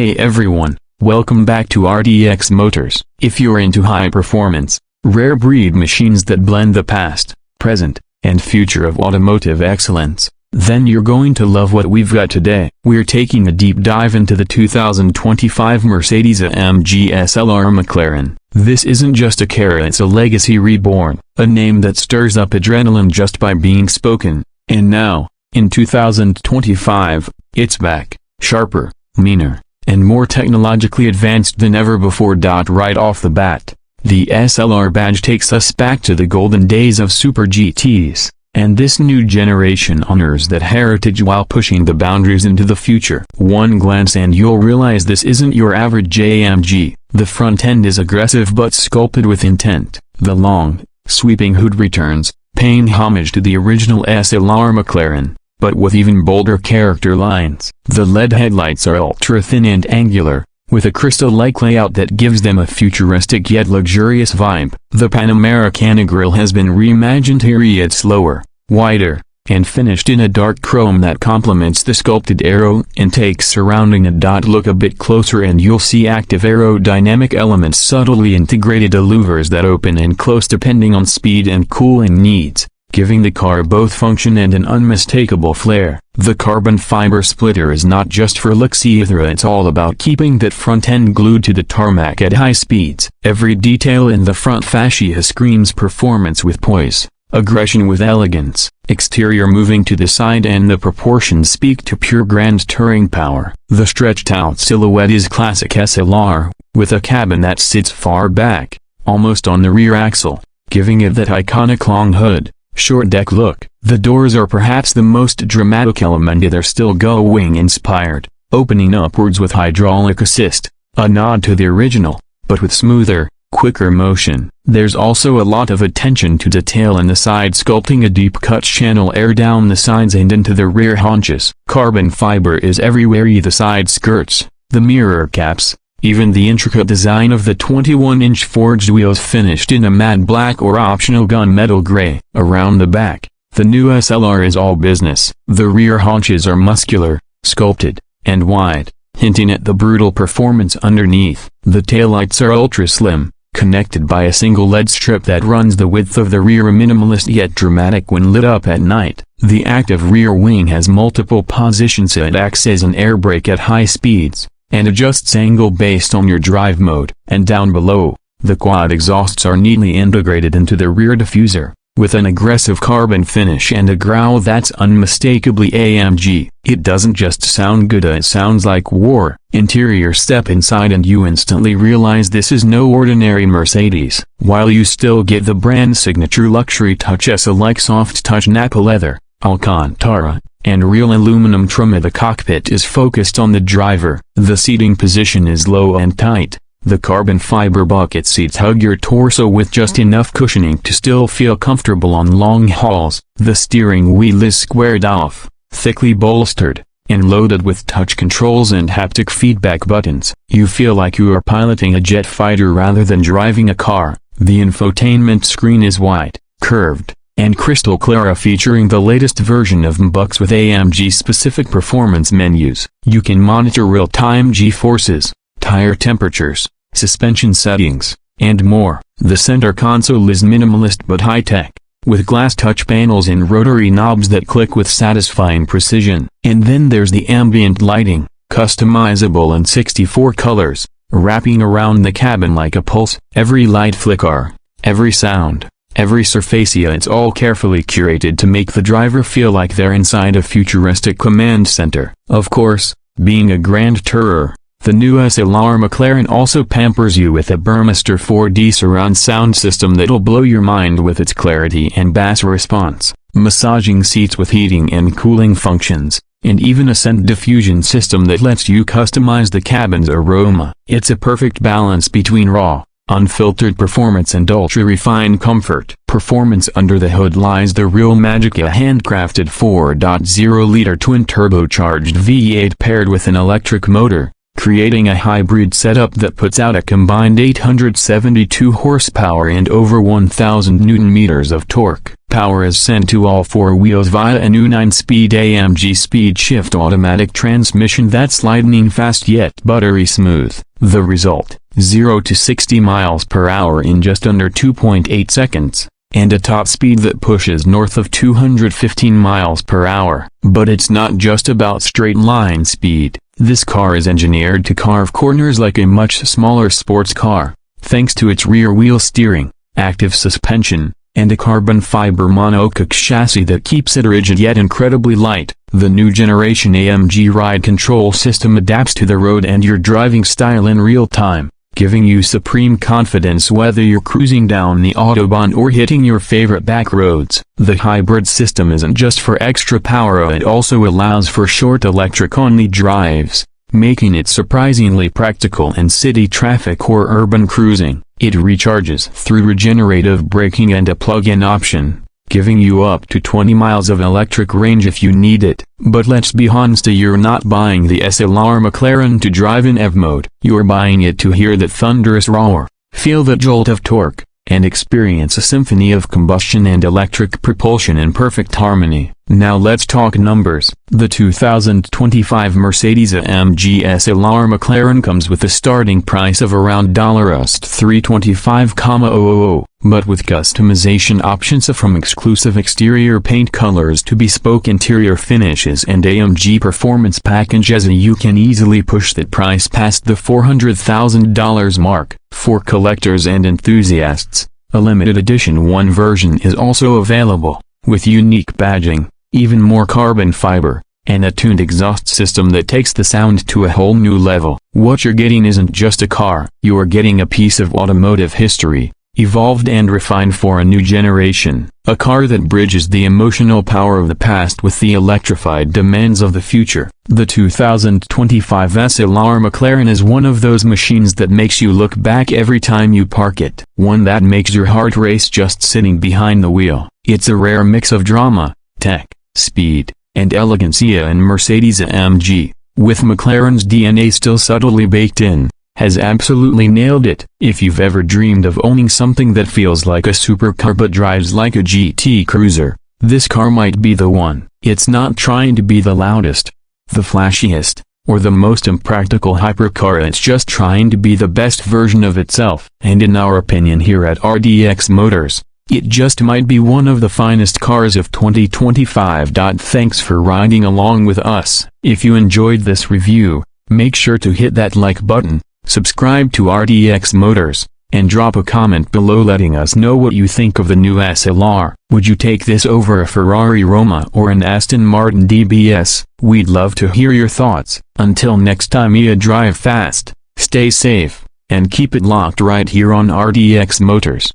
Hey everyone, welcome back to RDX Motors. If you're into high performance, rare breed machines that blend the past, present, and future of automotive excellence, then you're going to love what we've got today. We're taking a deep dive into the 2025 Mercedes-AMG SLR McLaren. This isn't just a car, it's a legacy reborn, a name that stirs up adrenaline just by being spoken. And now, in 2025, it's back, sharper, meaner, and more technologically advanced than ever before. Right off the bat, the SLR badge takes us back to the golden days of Super GTs, and this new generation honors that heritage while pushing the boundaries into the future. One glance and you'll realize this isn't your average AMG. The front end is aggressive but sculpted with intent. The long, sweeping hood returns, paying homage to the original SLR McLaren, but with even bolder character lines. The LED headlights are ultra-thin and angular, with a crystal-like layout that gives them a futuristic yet luxurious vibe. The Panamericana grille has been reimagined here, yet slower, wider, and finished in a dark chrome that complements the sculpted aero intakes surrounding it. Look a bit closer and you'll see active aerodynamic elements subtly integrated, louvers that open and close depending on speed and cooling needs, giving the car both function and an unmistakable flair. The carbon fiber splitter is not just for looks either, it's all about keeping that front end glued to the tarmac at high speeds. Every detail in the front fascia screams performance with poise, aggression with elegance, exterior moving to the side, and the proportions speak to pure grand touring power. The stretched out silhouette is classic SLR, with a cabin that sits far back, almost on the rear axle, giving it that iconic long hood, short deck look. The doors are perhaps the most dramatic element. They're still Gull-Wing inspired, opening upwards with hydraulic assist, a nod to the original, but with smoother, quicker motion. There's also a lot of attention to detail in the side sculpting, a deep cut channel air down the sides and into the rear haunches. Carbon fiber is everywhere, the side skirts, the mirror caps, even the intricate design of the 21-inch forged wheels finished in a matte black or optional gunmetal gray. Around the back, the new SLR is all business. The rear haunches are muscular, sculpted, and wide, hinting at the brutal performance underneath. The taillights are ultra slim, connected by a single LED strip that runs the width of the rear, minimalist yet dramatic when lit up at night. The active rear wing has multiple positions, so it acts as an air brake at high speeds, and adjusts angle based on your drive mode. And down below, the quad exhausts are neatly integrated into the rear diffuser, with an aggressive carbon finish and a growl that's unmistakably AMG. It doesn't just sound good, it sounds like war. Interior: step inside and you instantly realize this is no ordinary Mercedes. While you still get the brand's signature luxury touch, like soft touch Nappa leather, Alcantara, and real aluminum trim, the cockpit is focused on the driver. The seating position is low and tight. The carbon fiber bucket seats hug your torso with just enough cushioning to still feel comfortable on long hauls. The steering wheel is squared off, thickly bolstered, and loaded with touch controls and haptic feedback buttons. You feel like you are piloting a jet fighter rather than driving a car. The infotainment screen is wide, curved, and crystal clear, featuring the latest version of MBUX with AMG-specific performance menus. You can monitor real-time G-forces, tire temperatures, suspension settings, and more. The center console is minimalist but high-tech, with glass touch panels and rotary knobs that click with satisfying precision. And then there's the ambient lighting, customizable in 64 colors, wrapping around the cabin like a pulse. Every light flicker, every sound, every surface, it's all carefully curated to make the driver feel like they're inside a futuristic command center. Of course, being a grand tourer, the new SLR McLaren also pampers you with a Burmester 4D surround sound system that'll blow your mind with its clarity and bass response, massaging seats with heating and cooling functions, and even a scent diffusion system that lets you customize the cabin's aroma. It's a perfect balance between raw, unfiltered performance and ultra-refined comfort. Performance: under the hood lies the real magic, a handcrafted 4.0-liter twin-turbocharged V8 paired with an electric motor, creating a hybrid setup that puts out a combined 872 horsepower and over 1,000 Newton-meters of torque. Power is sent to all four wheels via a new 9-speed AMG speed shift automatic transmission that's lightning fast yet buttery smooth. The result, 0 to 60 miles per hour in just under 2.8 seconds, and a top speed that pushes north of 215 miles per hour. But it's not just about straight line speed. This car is engineered to carve corners like a much smaller sports car, thanks to its rear-wheel steering, active suspension, and a carbon fiber monocoque chassis that keeps it rigid yet incredibly light. The new generation AMG ride control system adapts to the road and your driving style in real time, giving you supreme confidence whether you're cruising down the autobahn or hitting your favorite back roads. The hybrid system isn't just for extra power, it also allows for short electric-only drives, making it surprisingly practical in city traffic or urban cruising. It recharges through regenerative braking and a plug-in option, giving you up to 20 miles of electric range if you need it. But let's be honest, you're not buying the SLR McLaren to drive in EV mode. You're buying it to hear that thunderous roar, feel the jolt of torque, and experience a symphony of combustion and electric propulsion in perfect harmony. Now let's talk numbers. The 2025 Mercedes-AMG SLR McLaren comes with a starting price of around $325,000, but with customization options from exclusive exterior paint colors to bespoke interior finishes and AMG performance packages, you can easily push that price past the $400,000 mark. For collectors and enthusiasts, a limited edition one version is also available, with unique badging, even more carbon fiber, and a tuned exhaust system that takes the sound to a whole new level. What you're getting isn't just a car, you're getting a piece of automotive history, evolved and refined for a new generation. A car that bridges the emotional power of the past with the electrified demands of the future. The 2025 SLR McLaren is one of those machines that makes you look back every time you park it. One that makes your heart race just sitting behind the wheel. It's a rare mix of drama, tech, speed, and elegancia in Mercedes-AMG, with McLaren's DNA still subtly baked in. Has absolutely nailed it. If you've ever dreamed of owning something that feels like a supercar but drives like a GT cruiser, this car might be the one. It's not trying to be the loudest, the flashiest, or the most impractical hypercar, it's just trying to be the best version of itself. And in our opinion here at RDX Motors, it just might be one of the finest cars of 2025. Thanks for riding along with us. If you enjoyed this review, make sure to hit that like button, subscribe to RDX Motors, and drop a comment below letting us know what you think of the new SLR. Would you take this over a Ferrari Roma or an Aston Martin DBS? We'd love to hear your thoughts. Until next time, drive fast, stay safe, and keep it locked right here on RDX Motors.